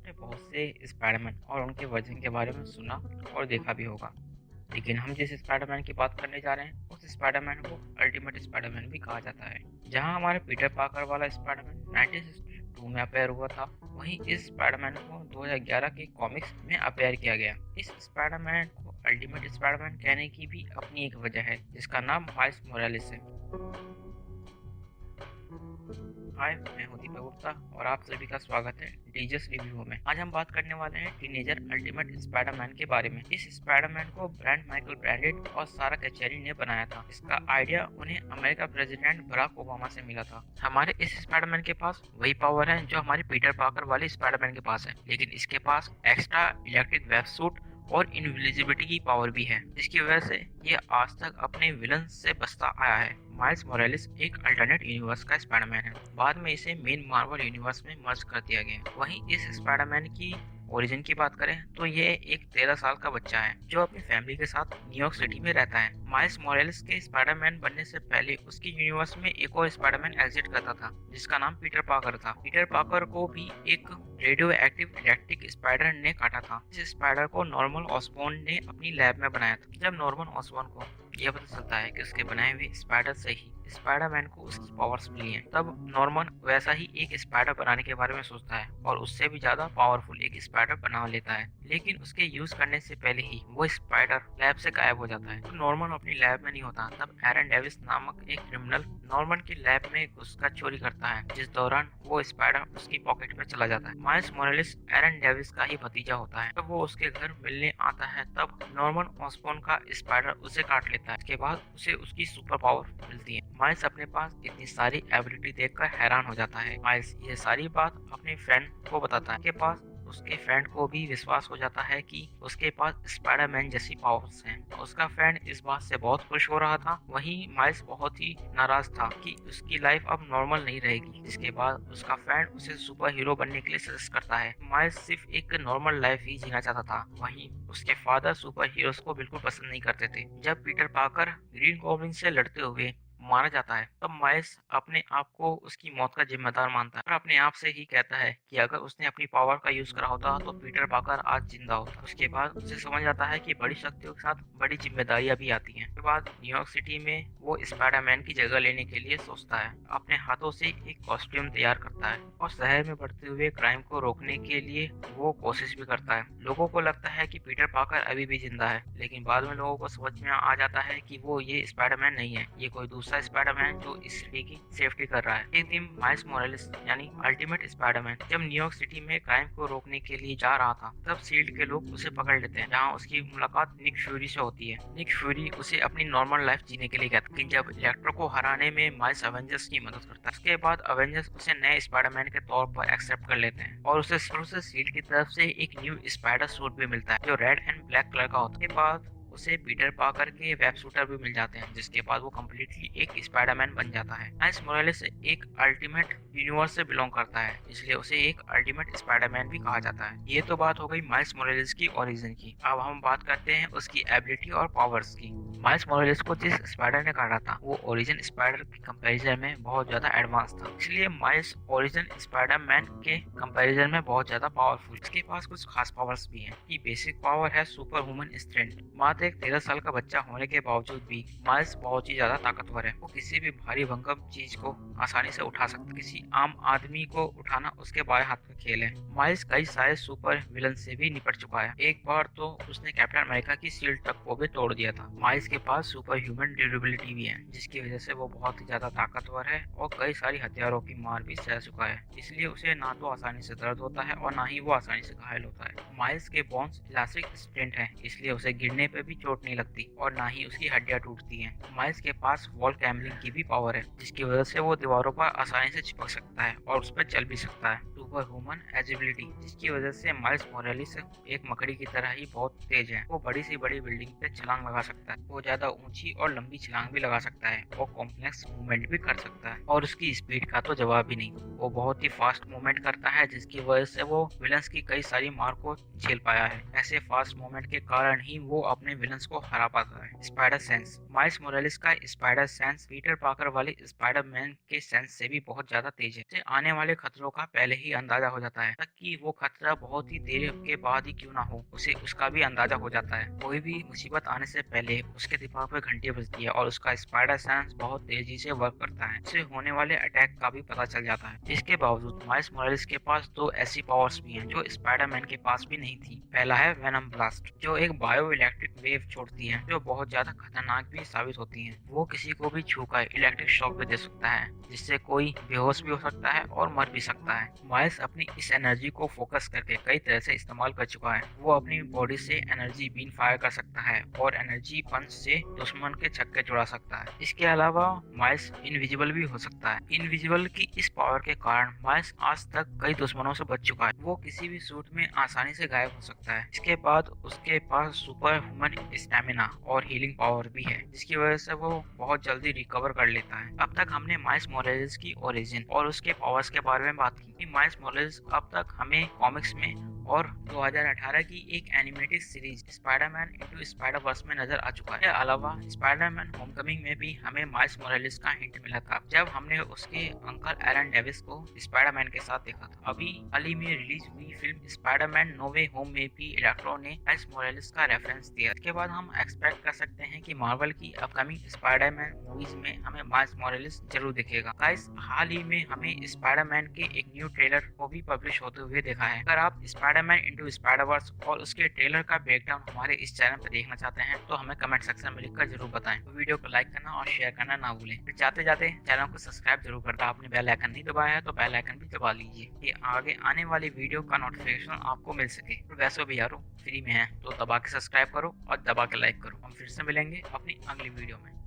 आपने बहुत से स्पाइडरमैन और उनके वर्जन के बारे में सुना और देखा भी होगा। लेकिन हम जिस स्पाइडरमैन की बात करने जा रहे हैं उस स्पाइडरमैन को अल्टीमेट स्पाइडरमैन भी कहा जाता है। जहां हमारे पीटर पाकर वाला स्पाइडरमैन 1962 में अपेयर हुआ था, वहीं इस स्पाइडरमैन को 2011 के कॉमिक्स में अपेयर किया गया। इस स्पाइडरमैन को अल्टीमेट स्पाइडरमैन कहने की भी अपनी एक वजह है, जिसका नाम माइल्स मोरालेस है। हाय, मैं हूं दीपक गुप्ता और आप सभी का स्वागत है डीजस रिव्यू में। आज हम बात करने वाले हैं टीनेजर अल्टीमेट स्पाइडरमैन के बारे में। इस स्पाइडरमैन को ब्रांड माइकल ब्रैंडेट और सारा कैचेरी ने बनाया था। इसका आइडिया उन्हें अमेरिका प्रेसिडेंट बराक ओबामा से मिला था। हमारे इस स्पाइडरमैन के पास वही पावर है जो हमारे पीटर पाकर वाले स्पाइडरमैन के पास है, लेकिन इसके पास एक्स्ट्रा इलेक्ट्रिक वेब सूट और इनविजिबिलिटी की पावर भी है, जिसकी वजह से ये आज तक अपने विलन से बचता आया है। माइल्स मोरालेस एक अल्टरनेट यूनिवर्स का स्पाइडरमैन है। बाद में इसे मेन मार्वल यूनिवर्स में मर्ज कर दिया गया। वहीं इस स्पाइडरमैन की ओरिजिन की बात करें तो ये एक 13 साल का बच्चा है जो अपनी फैमिली के साथ न्यूयॉर्क सिटी में रहता है। माइल्स मोरालेस के स्पाइडरमैन बनने से पहले उसके यूनिवर्स में एक और स्पाइडरमैन एग्जिस्ट करता था, जिसका नाम पीटर पाकर था। पीटर पाकर को भी एक रेडियो एक्टिव इलेक्ट्रिक स्पाइडर ने काटा था। इस स्पाइडर को नॉर्मन ऑसबॉर्न ने अपनी लैब में बनाया था। जब नॉर्मन ऑसबॉर्न को यह पता चलता है कि उसके बनाए हुए स्पाइडर से ही स्पाइडरमैन को उसकी पावर्स मिली हैं, तब नॉर्मन वैसा ही एक स्पाइडर बनाने के बारे में सोचता है और उससे भी ज्यादा पावरफुल एक स्पाइडर बना लेता है। लेकिन उसके यूज करने से पहले ही वो स्पाइडर लैब से गायब हो जाता है। तो नॉर्मन अपनी लैब में नहीं होता, तब एरन डेविस नामक एक क्रिमिनल नॉर्मन की लैब में घुसकर चोरी करता है, जिस दौरान वो स्पाइडर उसकी पॉकेट में चला जाता है। माइल्स मोरालेस एरन डेविस का ही भतीजा होता है। जब वो उसके घर मिलने आता है, तब नॉर्मन ऑसबॉर्न का स्पाइडर उसे काट लेता है। इसके बाद उसे उसकी सुपर पावर मिलती है। माइल्स अपने पास इतनी सारी एबिलिटी देखकर हैरान हो जाता है। माइल्स ये सारी बात अपने फ्रेंड को बताता है। उसके पास उसके फ्रेंड को भी विश्वास हो जाता है कि उसके पास स्पाइडरमैन जैसी पावर्स हैं। उसका फ्रेंड इस बात से बहुत खुश हो रहा था। वहीं माइल्स बहुत ही नाराज था कि उसकी लाइफ अब नॉर्मल नहीं रहेगी। जिसके बाद उसका फ्रेंड उसे सुपर हीरो बनने के लिए सजेस्ट करता है। माइल्स सिर्फ एक नॉर्मल लाइफ ही जीना चाहता था। वहीं उसके फादर सुपर हीरोज को बिल्कुल पसंद नहीं करते थे। जब पीटर पाकर ग्रीन गॉब्लिन से लड़ते हुए मारा जाता है, तब माइल्स अपने आप को उसकी मौत का जिम्मेदार मानता है और अपने आप से ही कहता है कि अगर उसने अपनी पावर का यूज करा होता तो पीटर पाकर आज जिंदा होता। उसके बाद उसे समझ आता है कि बड़ी शक्तियों के साथ बड़ी जिम्मेदारियां भी आती हैं। उसके बाद न्यूयॉर्क सिटी में वो स्पाइडरमैन की जगह लेने के लिए सोचता है। अपने हाथों से एक कॉस्ट्यूम तैयार करता है और शहर में बढ़ते हुए क्राइम को रोकने के लिए वो कोशिश भी करता है। लोगों को लगता है कि पीटर पाकर अभी भी जिंदा है, लेकिन बाद में लोगों को समझ में आ जाता है कि वो ये स्पाइडरमैन नहीं है, ये कोई दूसरा स्पाइडरमैन जो इस सिटी की सेफ्टी कर रहा है। एक दिन माइल्स मोरालेस यानी अल्टीमेट स्पाइडरमैन जब न्यूयॉर्क सिटी में क्राइम को रोकने के लिए जा रहा था, तब शील्ड के लोग उसे पकड़ लेते हैं, जहां उसकी मुलाकात निक फ्यूरी से होती है। निक फ्यूरी उसे अपनी नॉर्मल लाइफ जीने के लिए कहता है, लेकिन जब इलेक्ट्रो को हराने में माइल्स अवेंजर्स की मदद करता है। उसके बाद अवेंजर्स उसे नए स्पाइडरमैन के तौर पर एक्सेप्ट कर लेते हैं और उसे शील्ड की तरफ से एक न्यू स्पाइडर सूट भी मिलता है जो रेड एंड ब्लैक कलर का होता है। उसके बाद उसे पीटर पाकर के वेब शूटर भी मिल जाते हैं, जिसके बाद वो कम्प्लीटली एक स्पाइडरमैन बन जाता है। माइल्स मोरालेस एक अल्टीमेट यूनिवर्स से बिलोंग करता है, इसलिए उसे एक अल्टीमेट स्पाइडरमैन भी कहा जाता है। ये तो बात हो गई माइल्स मोरालेस की ओरिजिन की। अब हम बात करते हैं उसकी एबिलिटी और पावर्स की। माइल्स मोरालेस को जिस स्पाइडर ने काटा था वो ओरिजिन स्पाइडर के कंपैरिजन में बहुत ज्यादा एडवांस था, इसलिए माइल्स ओरिजिन स्पाइडरमैन के कंपैरिजन में बहुत ज्यादा पावरफुल। इसके पास कुछ खास पावर्स भी हैं। की बेसिक पावर है सुपर ह्यूमन स्ट्रेंथ। मात्र एक 13 साल का बच्चा होने के बावजूद भी माइल्स बहुत ही ज्यादा ताकतवर है। वो किसी भी भारी भंकम चीज को आसानी से उठा सकता है। किसी आम आदमी को उठाना उसके बाएं हाथ का खेल है। माइल्स कई सारे सुपर विलन से भी निपट चुका है। एक बार तो उसने कैप्टन अमेरिका की शील्ड तक को भी तोड़ दिया था। माइल्स के पास सुपर ह्यूमन ड्यूरेबिलिटी भी है, जिसकी वजह से वो बहुत ही ज्यादा ताकतवर है और कई सारी हथियारों की मार भी सह चुका है। इसलिए उसे ना तो आसानी से दर्द होता है और ना ही वो आसानी से घायल होता है। माइल्स के बोन्स इलास्टिक स्प्रिंट है, इसलिए उसे गिरने पे भी चोट नहीं लगती और ना ही उसकी हड्डियां टूटती हैं। माइल्स के पास वॉल कैमलिंग की भी पावर है, जिसकी वजह से वो दीवारों पर आसानी से चिपक सकता है और उस पर चल भी सकता है। सुपर ह्यूमन एजिबिलिटी, जिसकी वजह से माइल्स मोरालेस एक मकड़ी की तरह ही बहुत तेज है। वो बड़ी से बड़ी बिल्डिंग पे छलांग लगा सकता है। वो ज्यादा ऊंची और लंबी छलांग भी लगा सकता है। वो कॉम्प्लेक्स मूवमेंट भी कर सकता है और उसकी स्पीड का तो जवाब ही नहीं। वो बहुत ही फास्ट मूवमेंट करता है, जिसकी वजह से वो विलन्स की कई सारी मार को झेल पाया है। ऐसे फास्ट मूवमेंट के कारण ही वो अपने विलन्स को हरा पाता है। Spider sense. माइल्स मोरालेस का स्पाइडर सेंस पीटर पार्कर वाले स्पाइडरमैन के सेंस से भी बहुत ज्यादा तेज है। उसे आने वाले खतरों का पहले ही अंदाजा हो जाता है, ताकि वो खतरा बहुत ही देर के बाद ही क्यों ना हो, उसे उसका भी अंदाजा हो जाता है। कोई भी मुसीबत आने से पहले उसके दिमाग में घंटी बजती है और उसका स्पाइडर सेंस बहुत तेजी से वर्क करता है। उसे होने वाले अटैक का भी पता चल जाता है। इसके बावजूद माइल्स मोरालेस के पास दो ऐसी पावर्स भी हैं जो स्पाइडरमैन के पास भी नहीं थी। पहला है वेनम ब्लास्ट, जो एक बायो इलेक्ट्रिक वेव छोड़ती है जो बहुत ज्यादा खतरनाक भी साबित होती है। वो किसी को भी छूकर इलेक्ट्रिक शॉक भी दे सकता है, जिससे कोई बेहोश भी हो सकता है और मर भी सकता है। माइल्स अपनी इस एनर्जी को फोकस करके कई तरह से इस्तेमाल कर चुका है। वो अपनी बॉडी से एनर्जी बीन फायर कर सकता है और एनर्जी पंच से दुश्मन के छक्के छुड़ा सकता है। इसके अलावा माइल्स इनविजिबल भी हो सकता है। इनविजिबल की इस पावर के कारण माइल्स आज तक कई दुश्मनों से बच चुका है। वो किसी भी सूट में आसानी से गायब हो सकता है। इसके बाद उसके पास सुपर ह्यूमन स्टैमिना और हीलिंग पावर भी है, जिसकी वजह से वो बहुत जल्दी रिकवर कर लेता है। अब तक हमने माइल्स मोरालेस की ओरिजिन और उसके पावर्स के बारे में बात की। माइल्स मोरालेस अब तक हमें कॉमिक्स में और 2018 की एक animated series Spiderman into Spider-Verse में नजर आ चुका है। इसके अलावा स्पाइडरमैन होमकमिंग में भी हमें माइल्स मोरालेस का हिंट मिला था, जब हमने उसके अंकल एरन डेविस को स्पाइडरमैन के साथ देखा था। अभी हाल ही में रिलीज हुई फिल्म स्पाइडरमैन नो वे होम में भी इलेक्ट्रो ने माइल्स मोरालेस का रेफरेंस दिया। इसके बाद हम एक्सपेक्ट कर सकते हैं कि मार्वल की अपकमिंग स्पाइडरमैन मूवीज में हमें माइल्स मोरालेस जरूर दिखेगा। गाइस, हाल ही में हमें स्पाइडरमैन के एक न्यू ट्रेलर को भी पब्लिश होते हुए देखा है। अगर आप स्पाइडरमैन इनटू स्पाइडरवर्स और उसके ट्रेलर का ब्रेकडाउन हमारे इस चैनल पर देखना चाहते हैं तो हमें कमेंट सेक्शन में लिखकर जरूर बताएं। तो वीडियो को लाइक करना और शेयर करना ना भूलें। फिर जाते जाते चैनल को सब्सक्राइब जरूर करना। आपने बेल आइकन नहीं दबाया है तो बेल आइकन भी दबा लीजिए, कि आगे आने वाली वीडियो का नोटिफिकेशन आपको मिल सके। तो वैसे भी यारो फ्री में है तो दबा के सब्सक्राइब करो और दबा के लाइक करो। हम फिर से मिलेंगे अपनी अगली वीडियो में।